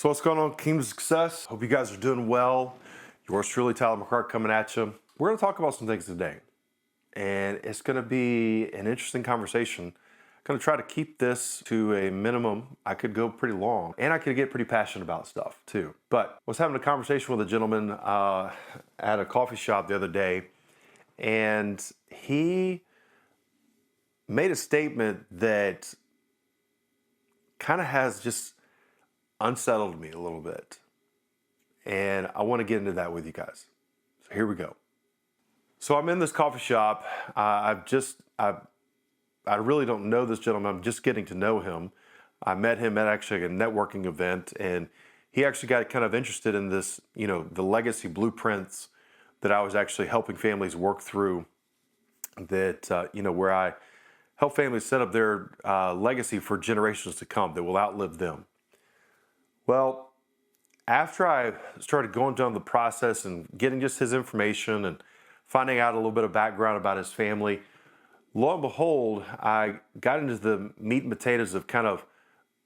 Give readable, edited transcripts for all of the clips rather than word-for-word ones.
So what's going on, Kingdom Success? Hope you guys are doing well. Yours truly, Tyler McCart, coming at you. We're going to talk about some things today, and it's going to be an interesting conversation. I'm going to try to keep this to a minimum. I could go pretty long, and I could get pretty passionate about stuff too. But I was having a conversation with a gentleman at a coffee shop the other day, and he made a statement that kind of has just unsettled me a little bit. And I want to get into that with you guys. So here we go. So I'm in this coffee shop. I really don't know this gentleman. I'm just getting to know him. I met him at actually a networking event, and he actually got kind of interested in this, the legacy blueprints that I was actually helping families work through, that, where I help families set up their legacy for generations to come that will outlive them. Well, after I started going down the process and getting just his information and finding out a little bit of background about his family, lo and behold, I got into the meat and potatoes of kind of,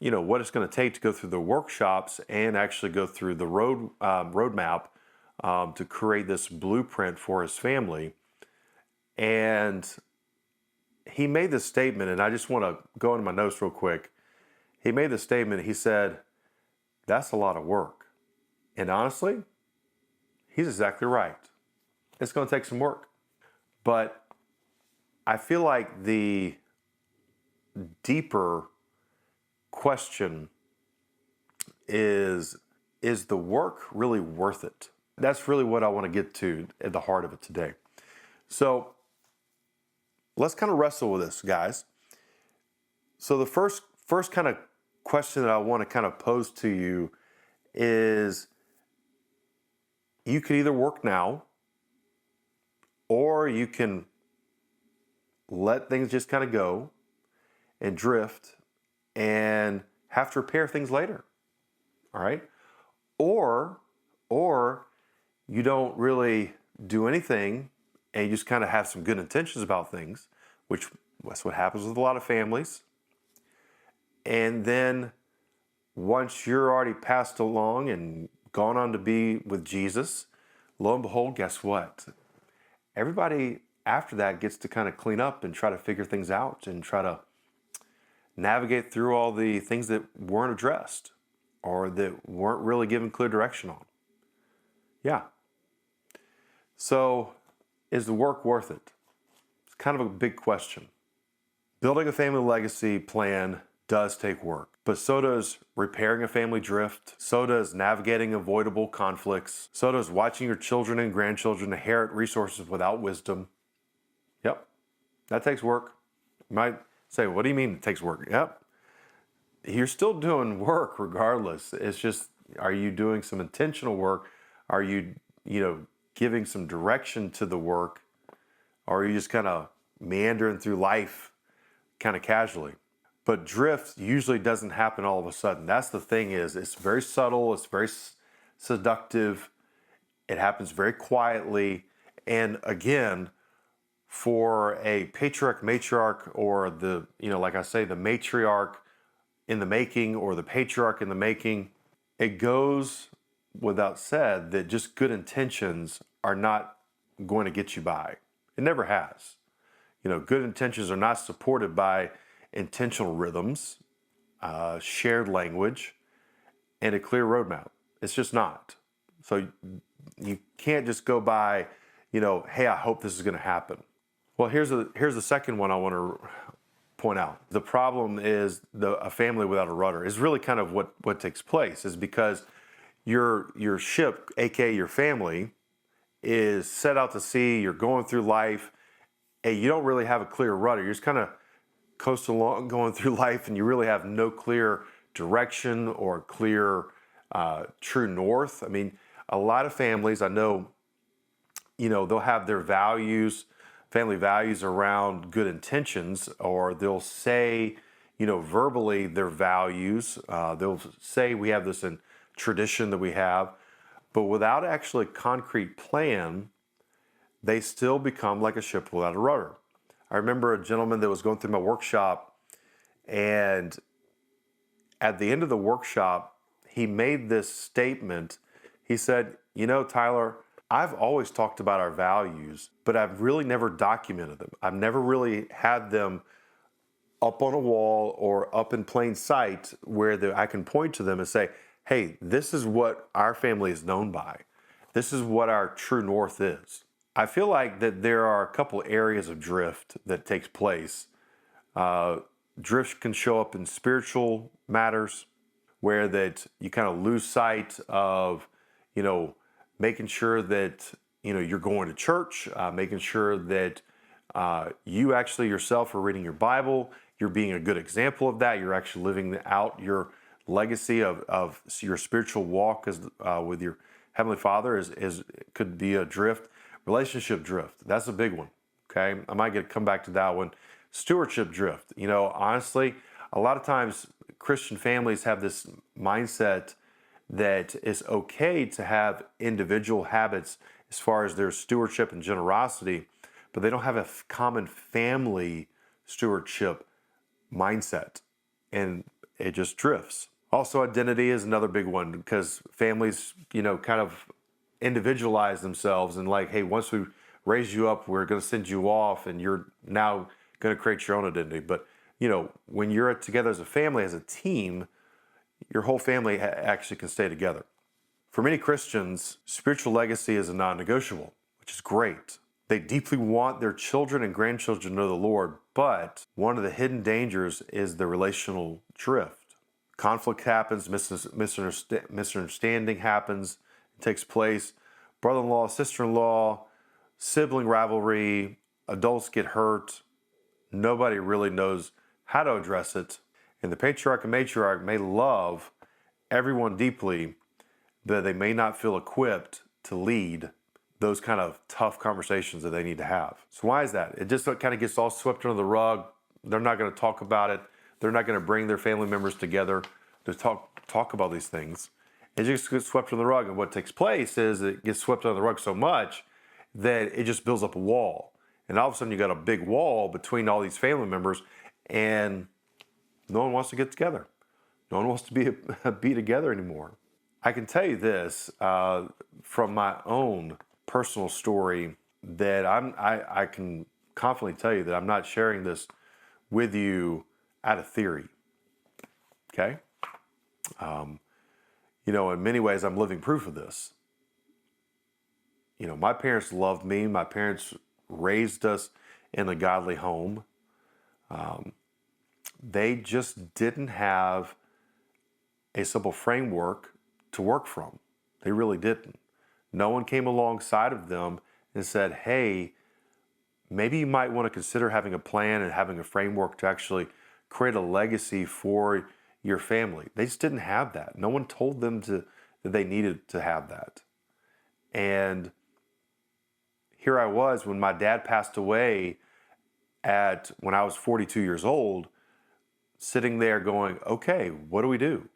what it's going to take to go through the workshops and actually go through the roadmap to create this blueprint for his family. And he made this statement, and I just want to go into my notes real quick. He made this statement. He said, "That's a lot of work." And honestly, he's exactly right. It's going to take some work. But I feel like the deeper question is the work really worth it? That's really what I want to get to at the heart of it today. So let's kind of wrestle with this, guys. So the first kind of question that I want to kind of pose to you is, you could either work now, or you can let things just kind of go and drift and have to repair things later. All right? Or you don't really do anything and you just kind of have some good intentions about things, which that's what happens with a lot of families. And then once you're already passed along and gone on to be with Jesus, lo and behold, guess what? Everybody after that gets to kind of clean up and try to figure things out and try to navigate through all the things that weren't addressed or that weren't really given clear direction on. Yeah. So is the work worth it? It's kind of a big question. Building a family legacy plan does take work, but so does repairing a family drift, so does navigating avoidable conflicts, so does watching your children and grandchildren inherit resources without wisdom. Yep, that takes work. You might say, what do you mean it takes work? Yep, you're still doing work regardless. It's just, are you doing some intentional work? Are you, giving some direction to the work? Or are you just kind of meandering through life kind of casually? But drift usually doesn't happen all of a sudden. That's the thing, is it's very subtle, it's very seductive, it happens very quietly. And again, for a patriarch, matriarch, or the, like I say, the matriarch in the making or the patriarch in the making, it goes without said that just good intentions are not going to get you by. It never has. Good intentions are not supported by intentional rhythms, shared language, and a clear roadmap. It's just not. So you can't just go by, hey, I hope this is going to happen. Well, here's the second one I want to point out. The problem is a family without a rudder is really kind of what takes place, is because your ship, aka your family, is set out to sea. You're going through life, and you don't really have a clear rudder. You're just kind of coasting along, going through life, and you really have no clear direction or clear true north. I mean, a lot of families I know, they'll have their values, family values around good intentions, or they'll say, verbally their values. They'll say we have this in tradition that we have, but without actually a concrete plan, they still become like a ship without a rudder. I remember a gentleman that was going through my workshop, and at the end of the workshop, he made this statement. He said, Tyler, I've always talked about our values, but I've really never documented them. I've never really had them up on a wall or up in plain sight where I can point to them and say, hey, this is what our family is known by. This is what our true north is. I feel like that there are a couple areas of drift that takes place. Drift can show up in spiritual matters where that you kind of lose sight of, making sure that, you're going to church, making sure that you actually yourself are reading your Bible, you're being a good example of that, you're actually living out your legacy of your spiritual walk with your Heavenly Father could be a drift. Relationship drift, that's a big one, okay? I might come back to that one. Stewardship drift, honestly, a lot of times Christian families have this mindset that it's okay to have individual habits as far as their stewardship and generosity, but they don't have a common family stewardship mindset, and it just drifts. Also, identity is another big one because families, kind of individualize themselves and like, hey, once we raise you up, we're going to send you off and you're now going to create your own identity. But, when you're together as a family, as a team, your whole family actually can stay together. For many Christians, spiritual legacy is a non-negotiable, which is great. They deeply want their children and grandchildren to know the Lord, but one of the hidden dangers is the relational drift. Conflict happens, misunderstanding happens, it takes place. Brother-in-law, sister-in-law, sibling rivalry, adults get hurt. Nobody really knows how to address it. And the patriarch and matriarch may love everyone deeply, but they may not feel equipped to lead those kind of tough conversations that they need to have. So why is that? It just kind of gets all swept under the rug. They're not going to talk about it. They're not going to bring their family members together to talk about these things. It just gets swept under the rug. And what takes place is it gets swept under the rug so much that it just builds up a wall. And all of a sudden you got a big wall between all these family members, and no one wants to get together. No one wants to be together anymore. I can tell you this from my own personal story that I can confidently tell you that I'm not sharing this with you out of theory. Okay? In many ways, I'm living proof of this. My parents loved me. My parents raised us in a godly home. They just didn't have a simple framework to work from. They really didn't. No one came alongside of them and said, hey, maybe you might want to consider having a plan and having a framework to actually create a legacy for your family. They just didn't have that. No one told them that they needed to have that. And here I was when my dad passed away when I was 42 years old, sitting there going, okay, what do we do?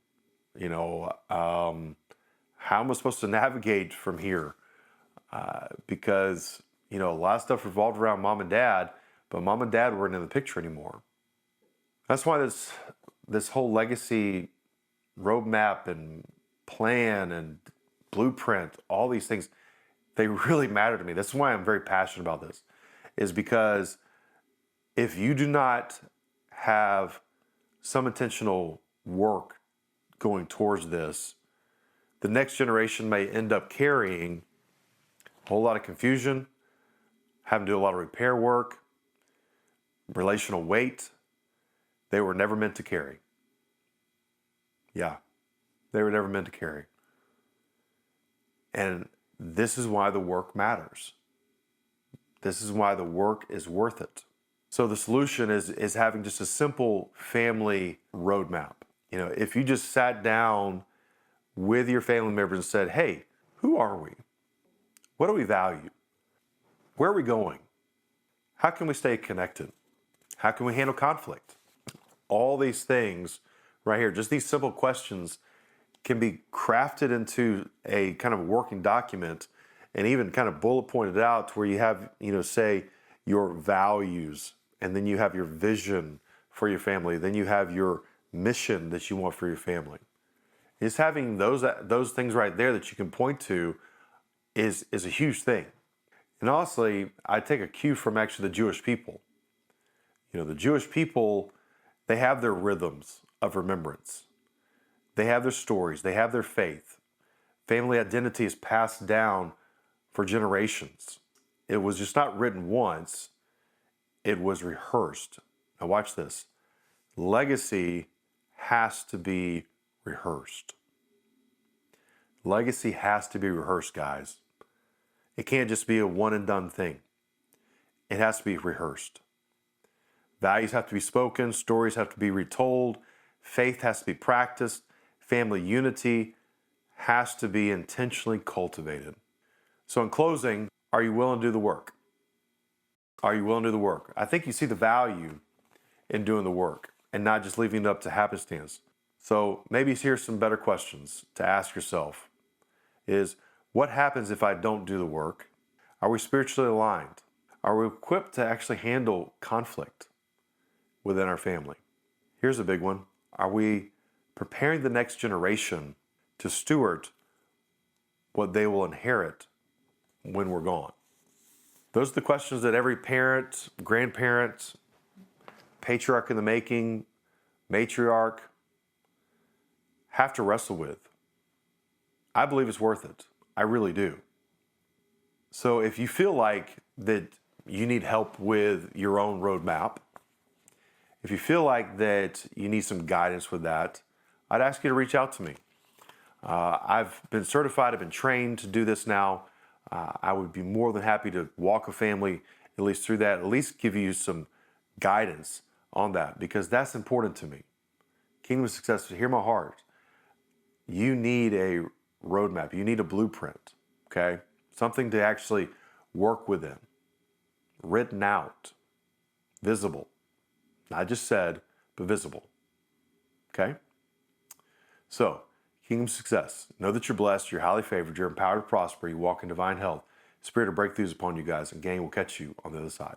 How am I supposed to navigate from here? Because, a lot of stuff revolved around mom and dad, but mom and dad weren't in the picture anymore. That's why this whole legacy roadmap and plan and blueprint, all these things, they really matter to me. That's why I'm very passionate about this, is because if you do not have some intentional work going towards this, the next generation may end up carrying a whole lot of confusion, having to do a lot of repair work, relational weight they were never meant to carry. Yeah, they were never meant to carry. And this is why the work matters. This is why the work is worth it. So the solution is having just a simple family roadmap. If you just sat down with your family members and said, hey, who are we? What do we value? Where are we going? How can we stay connected? How can we handle conflict? All these things right here, just these simple questions can be crafted into a kind of working document and even kind of bullet pointed out to where you have, say your values, and then you have your vision for your family. Then you have your mission that you want for your family. Just having those things right there that you can point to is a huge thing. And honestly, I take a cue from actually the Jewish people. The Jewish people, they have their rhythms of remembrance. They have their stories. They have their faith. Family identity is passed down for generations. It was just not written once. It was rehearsed. Now watch this. Legacy has to be rehearsed. Legacy has to be rehearsed, guys. It can't just be a one and done thing. It has to be rehearsed. Values have to be spoken, stories have to be retold, faith has to be practiced, family unity has to be intentionally cultivated. So in closing, are you willing to do the work? Are you willing to do the work? I think you see the value in doing the work and not just leaving it up to happenstance. So maybe here's some better questions to ask yourself is, what happens if I don't do the work? Are we spiritually aligned? Are we equipped to actually handle conflict within our family? Here's a big one. Are we preparing the next generation to steward what they will inherit when we're gone? Those are the questions that every parent, grandparent, patriarch in the making, matriarch have to wrestle with. I believe it's worth it. I really do. So if you feel like that you need help with your own roadmap, if you feel like that you need some guidance with that, I'd ask you to reach out to me. I've been certified, I've been trained to do this now. I would be more than happy to walk a family at least through that, at least give you some guidance on that, because that's important to me. Kingdom of Success, hear my heart. You need a roadmap. You need a blueprint, okay? Something to actually work within, written out, visible. Not just said, but visible, okay? So, Kingdom Success. Know that you're blessed, you're highly favored, you're empowered to prosper, you walk in divine health. Spirit of breakthroughs upon you guys, and gang will catch you on the other side.